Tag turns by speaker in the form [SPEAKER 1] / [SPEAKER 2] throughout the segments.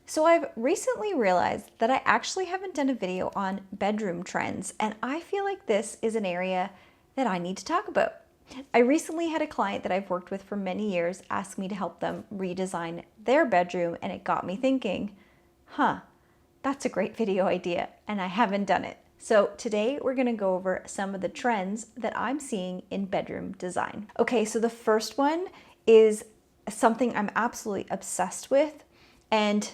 [SPEAKER 1] So I've recently realized that I actually haven't done a video on bedroom trends, and I feel like this is an area that I need to talk about. I recently had a client that I've worked with for many years ask me to help them redesign their bedroom, and it got me thinking, that's a great video idea, and I haven't done it. So today we're gonna go over some of the trends that I'm seeing in bedroom design. Okay, so the first one is something I'm absolutely obsessed with, and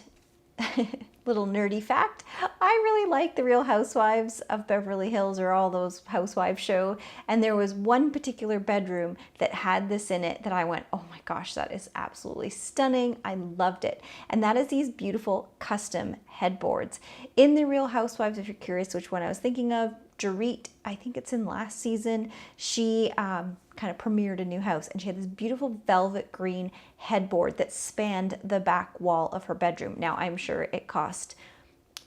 [SPEAKER 1] little nerdy fact, I really like the Real Housewives of Beverly Hills, or all those housewives show, and there was one particular bedroom that had this in it that I went, oh my gosh, that is absolutely stunning. I loved it. And that is these beautiful custom headboards. In the Real Housewives, if you're curious which one I was thinking of, Dorit, I think it's in last season, she kind of premiered a new house, and she had this beautiful velvet green headboard that spanned the back wall of her bedroom. Now, I'm sure it cost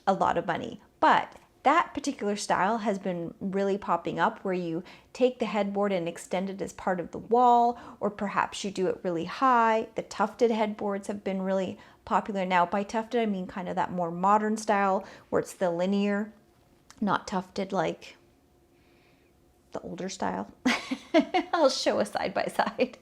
[SPEAKER 1] a lot of money, but that particular style has been really popping up, where you take the headboard and extend it as part of the wall, or perhaps you do it really high. The tufted headboards have been really popular. Now, by tufted, I mean kind of that more modern style where it's the linear, not tufted like the older style. I'll show a side by side.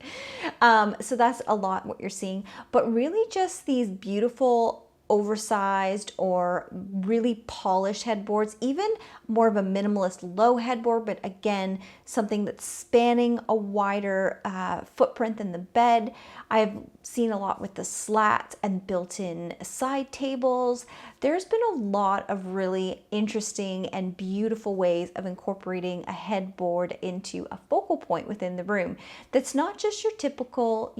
[SPEAKER 1] So that's a lot what you're seeing, but really just these beautiful oversized or really polished headboards, even more of a minimalist low headboard, but again, something that's spanning a wider footprint than the bed. I've seen a lot with the slats and built-in side tables. There's been a lot of really interesting and beautiful ways of incorporating a headboard into a focal point within the room that's not just your typical,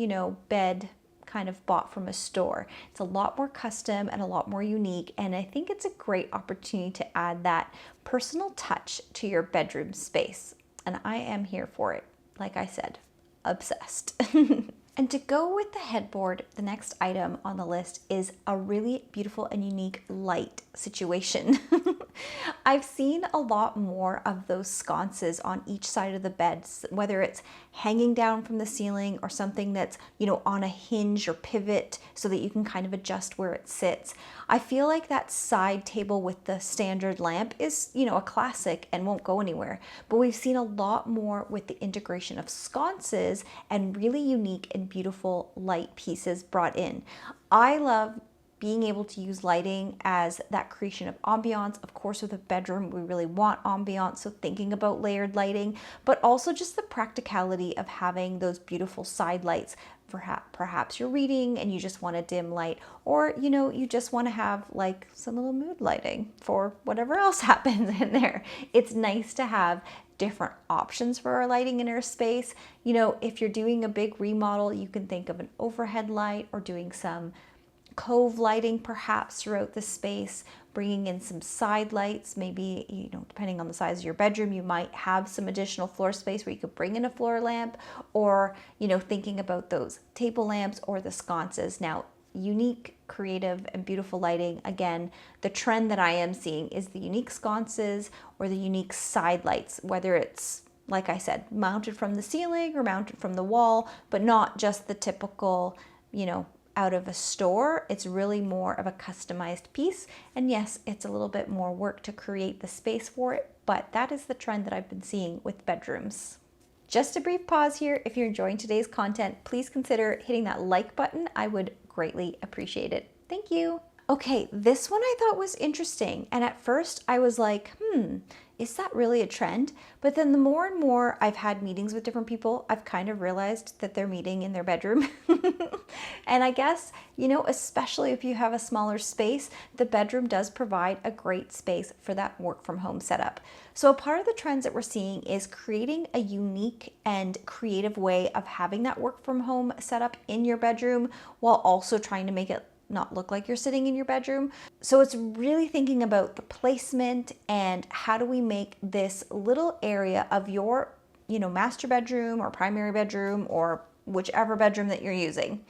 [SPEAKER 1] bed kind of bought from a store. It's a lot more custom and a lot more unique, and I think it's a great opportunity to add that personal touch to your bedroom space, and I am here for it. Like I said, obsessed. And to go with the headboard, the next item on the list is a really beautiful and unique light situation. I've seen a lot more of those sconces on each side of the bed, whether it's hanging down from the ceiling or something that's, on a hinge or pivot so that you can kind of adjust where it sits. I feel like that side table with the standard lamp is, a classic and won't go anywhere. But we've seen a lot more with the integration of sconces and really unique and beautiful light pieces brought in. I love being able to use lighting as that creation of ambiance. Of course, with a bedroom, we really want ambiance, so thinking about layered lighting, but also just the practicality of having those beautiful side lights. Perhaps you're reading and you just want a dim light, or you just want to have like some little mood lighting for whatever else happens in there. It's nice to have different options for our lighting in our space. If you're doing a big remodel, you can think of an overhead light, or doing some cove lighting perhaps throughout the space, bringing in some side lights. Maybe, depending on the size of your bedroom, you might have some additional floor space where you could bring in a floor lamp, or, thinking about those table lamps or the sconces. Now, unique, creative, and beautiful lighting. Again, the trend that I am seeing is the unique sconces or the unique side lights, whether it's, like I said, mounted from the ceiling or mounted from the wall, but not just the typical, out of a store. It's really more of a customized piece. And yes, it's a little bit more work to create the space for it, but that is the trend that I've been seeing with bedrooms. Just a brief pause here. If you're enjoying today's content, please consider hitting that like button. I would greatly appreciate it. Thank you. Okay, this one I thought was interesting. And at first I was like, is that really a trend? But then the more and more I've had meetings with different people, I've kind of realized that they're meeting in their bedroom. And I guess, especially if you have a smaller space, the bedroom does provide a great space for that work from home setup. So a part of the trends that we're seeing is creating a unique and creative way of having that work from home setup in your bedroom, while also trying to make it not look like you're sitting in your bedroom. So it's really thinking about the placement and how do we make this little area of your, master bedroom or primary bedroom or whichever bedroom that you're using,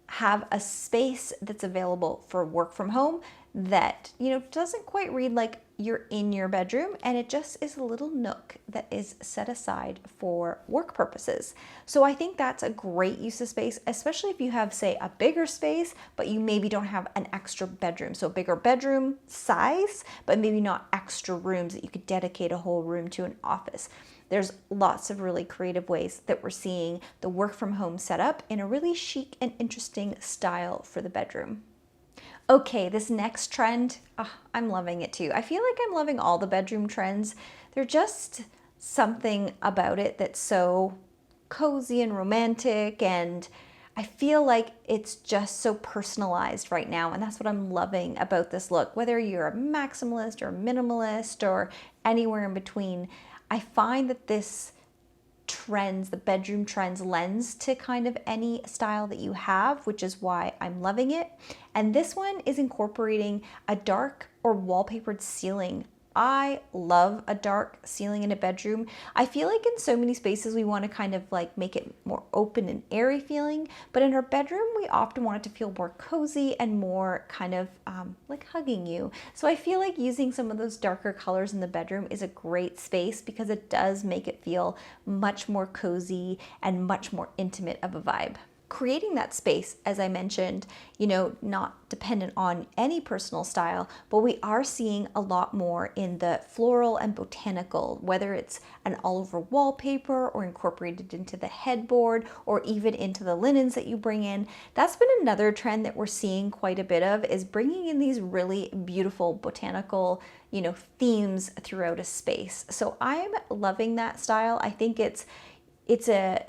[SPEAKER 1] have a space that's available for work from home that, doesn't quite read like you're in your bedroom, and it just is a little nook that is set aside for work purposes. So I think that's a great use of space, especially if you have, say, a bigger space, but you maybe don't have an extra bedroom. So a bigger bedroom size, but maybe not extra rooms that you could dedicate a whole room to an office. There's lots of really creative ways that we're seeing the work from home setup in a really chic and interesting style for the bedroom. Okay, this next trend, I'm loving it too. I feel like I'm loving all the bedroom trends. They're just something about it that's so cozy and romantic, and I feel like it's just so personalized right now, and that's what I'm loving about this look. Whether you're a maximalist or a minimalist or anywhere in between, I find that this trends, the bedroom trends, lends to kind of any style that you have, which is why I'm loving it. And this one is incorporating a dark or wallpapered ceiling. I love a dark ceiling in a bedroom. I feel like in so many spaces we want to kind of like make it more open and airy feeling, but in our bedroom we often want it to feel more cozy and more kind of like hugging you. So I feel like using some of those darker colors in the bedroom is a great space because it does make it feel much more cozy and much more intimate of a vibe. Creating that space, as I mentioned, not dependent on any personal style, but we are seeing a lot more in the floral and botanical, whether it's an all-over wallpaper or incorporated into the headboard or even into the linens that you bring in. That's been another trend that we're seeing quite a bit of, is bringing in these really beautiful botanical, themes throughout a space. So I'm loving that style. I think it's a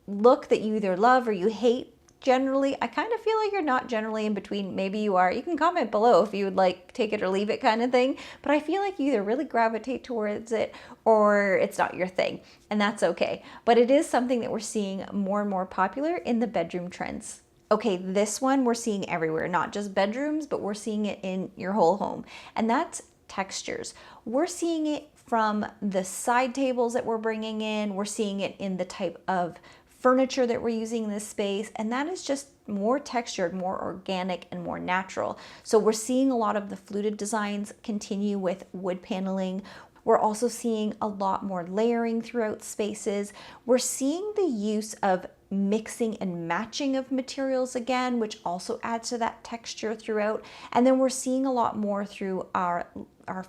[SPEAKER 1] look that you either love or you hate. Generally, I kind of feel like you're not generally in between. Maybe you are. You can comment below if you would like take it or leave it kind of thing. But I feel like you either really gravitate towards it or it's not your thing. And that's okay. But it is something that we're seeing more and more popular in the bedroom trends. Okay, this one we're seeing everywhere, not just bedrooms, but we're seeing it in your whole home. And that's textures. We're seeing it from the side tables that we're bringing in. We're seeing it in the type of furniture that we're using in this space, and that is just more textured, more organic, and more natural. So we're seeing a lot of the fluted designs continue with wood paneling. We're also seeing a lot more layering throughout spaces. We're seeing the use of mixing and matching of materials again, which also adds to that texture throughout. And then we're seeing a lot more through our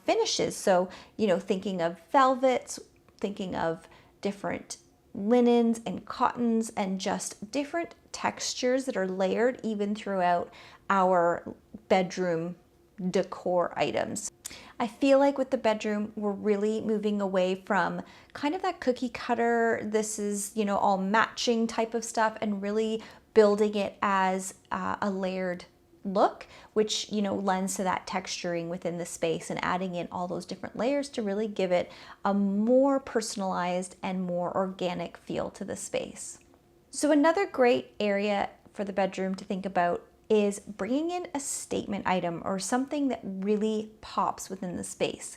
[SPEAKER 1] finishes. So, thinking of velvets, thinking of different linens and cottons and just different textures that are layered even throughout our bedroom decor items. I feel like with the bedroom, we're really moving away from kind of that cookie cutter, this is, all matching type of stuff, and really building it as a layered look, which lends to that texturing within the space and adding in all those different layers to really give it a more personalized and more organic feel to the space. So another great area for the bedroom to think about is bringing in a statement item or something that really pops within the space.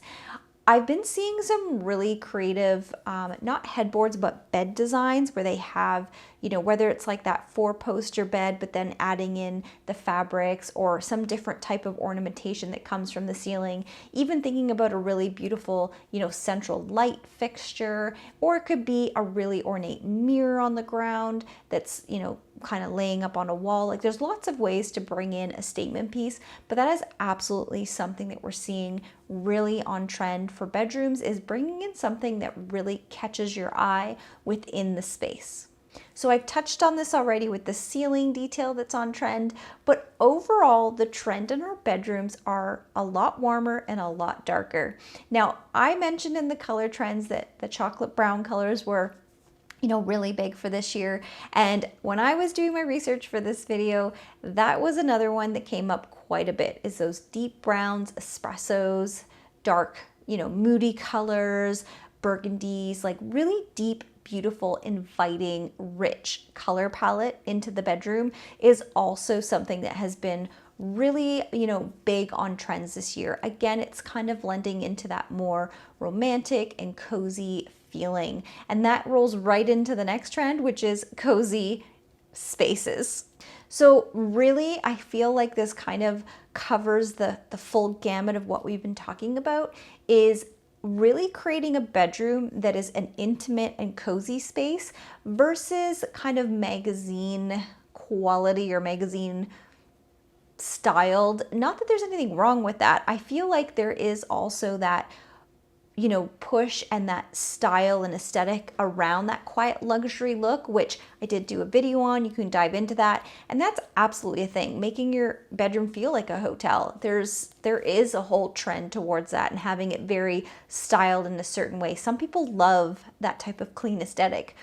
[SPEAKER 1] I've been seeing some really creative, not headboards, but bed designs where they have, whether it's like that 4-poster bed, but then adding in the fabrics or some different type of ornamentation that comes from the ceiling, even thinking about a really beautiful, central light fixture, or it could be a really ornate mirror on the ground that's, kind of laying up on a wall. Like there's lots of ways to bring in a statement piece, but that is absolutely something that we're seeing really on trend for bedrooms, is bringing in something that really catches your eye within the space. So I've touched on this already with the ceiling detail that's on trend, but overall the trend in our bedrooms are a lot warmer and a lot darker. Now, I mentioned in the color trends that the chocolate brown colors were really big for this year. And when I was doing my research for this video, that was another one that came up quite a bit, is those deep browns, espressos, dark, moody colors, burgundies, like really deep, beautiful, inviting, rich color palette into the bedroom is also something that has been really, big on trends this year. Again, it's kind of lending into that more romantic and cozy feeling. And that rolls right into the next trend, which is cozy spaces. So really, I feel like this kind of covers the full gamut of what we've been talking about, is really creating a bedroom that is an intimate and cozy space versus kind of magazine quality or magazine styled. Not that there's anything wrong with that. I feel like there is also that, you know, push and that style and aesthetic around that quiet luxury look, which I did do a video on. You can dive into that. And that's absolutely a thing, making your bedroom feel like a hotel. There is a whole trend towards that and having it very styled in a certain way. Some people love that type of clean aesthetic.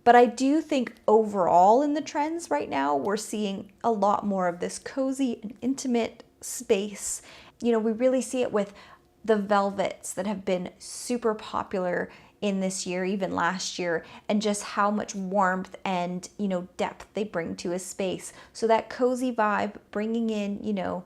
[SPEAKER 1] But I do think overall in the trends right now, we're seeing a lot more of this cozy and intimate space. You know, we really see it with the velvets that have been super popular in this year, even last year, and just how much warmth and, you know, depth they bring to a space. So that cozy vibe, bringing in, you know,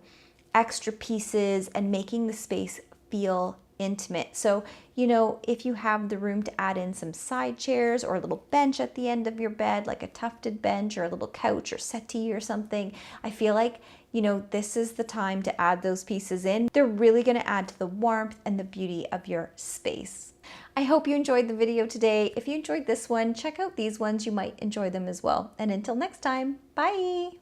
[SPEAKER 1] extra pieces and making the space feel intimate. So, you know, if you have the room to add in some side chairs or a little bench at the end of your bed, like a tufted bench or a little couch or settee or something, I feel like, you know, this is the time to add those pieces in. They're really going to add to the warmth and the beauty of your space. I hope you enjoyed the video today. If you enjoyed this one, check out these ones. You might enjoy them as well. And until next time, bye.